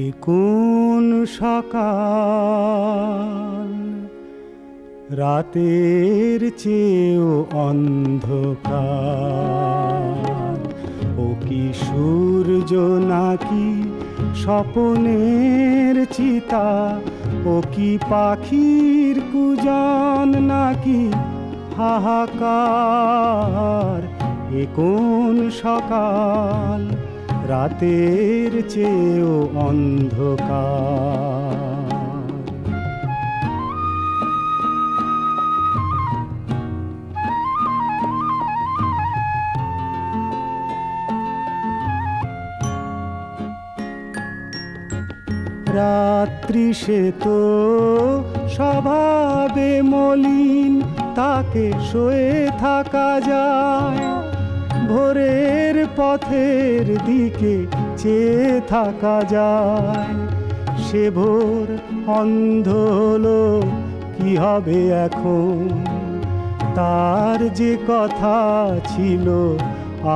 এ কোন সকাল, রাতের চেয়েও অন্ধকার। ও কি সূর্য নাকি স্বপনের চিতা, ও কি পাখির কুজন নাকি হাহাকার। এ কোন সকাল, রাতের চেয়েও অন্ধকার। রাত্রি সে তো স্বভাবে মলিন, তাকে শুয়ে থাকা যায়। ভোরের পথের দিকে চেয়ে থাকা যায়। সে ভোর অন্ধ হলো, কি হবে এখন? তার যে কথা ছিল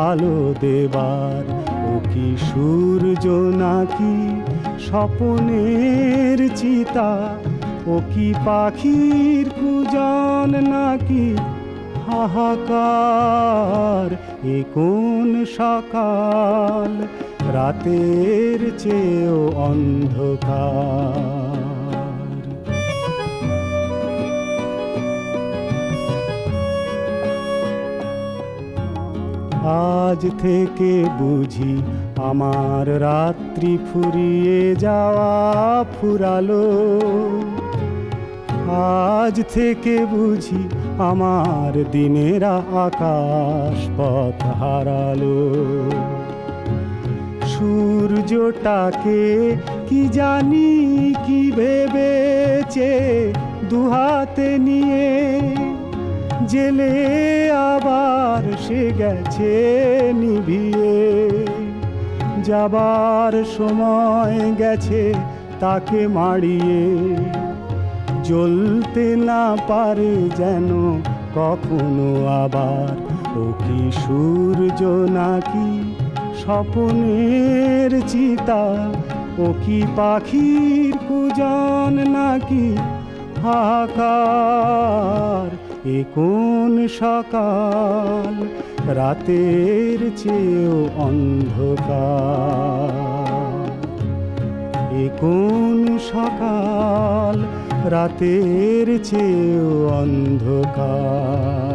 আলো দেবার, ও কি সূর্য নাকি স্বপনের চিতা, ও কি পাখির কুজন নাকি হাহাকার। এ কোন সকাল, রাতের চেয়েও অন্ধকার। আজ থেকে বুঝি আমার রাত্রি ফুরিয়ে যাওয়া ফুরালো। আজ থেকে বুঝি আমার দিনেরা আকাশ পথ হারালো। সূর্যটাকে কি জানি কি ভেবেছে দুহাতে নিয়ে, জেলে আবার সে গেছে নিভিয়ে। যাবার সময় গেছে তাকে মাড়িয়ে, জ্বলতে না পারে যেন কখনো আবার। ও কি সূর্য নাকি স্বপনের চিতা, ও কি পাখির কুজন নাকি হাহাকার। এ কোন সকাল, রাতের চেয়েও অন্ধকার। এ কোন সকাল, রাতের চেয়েও অন্ধকার।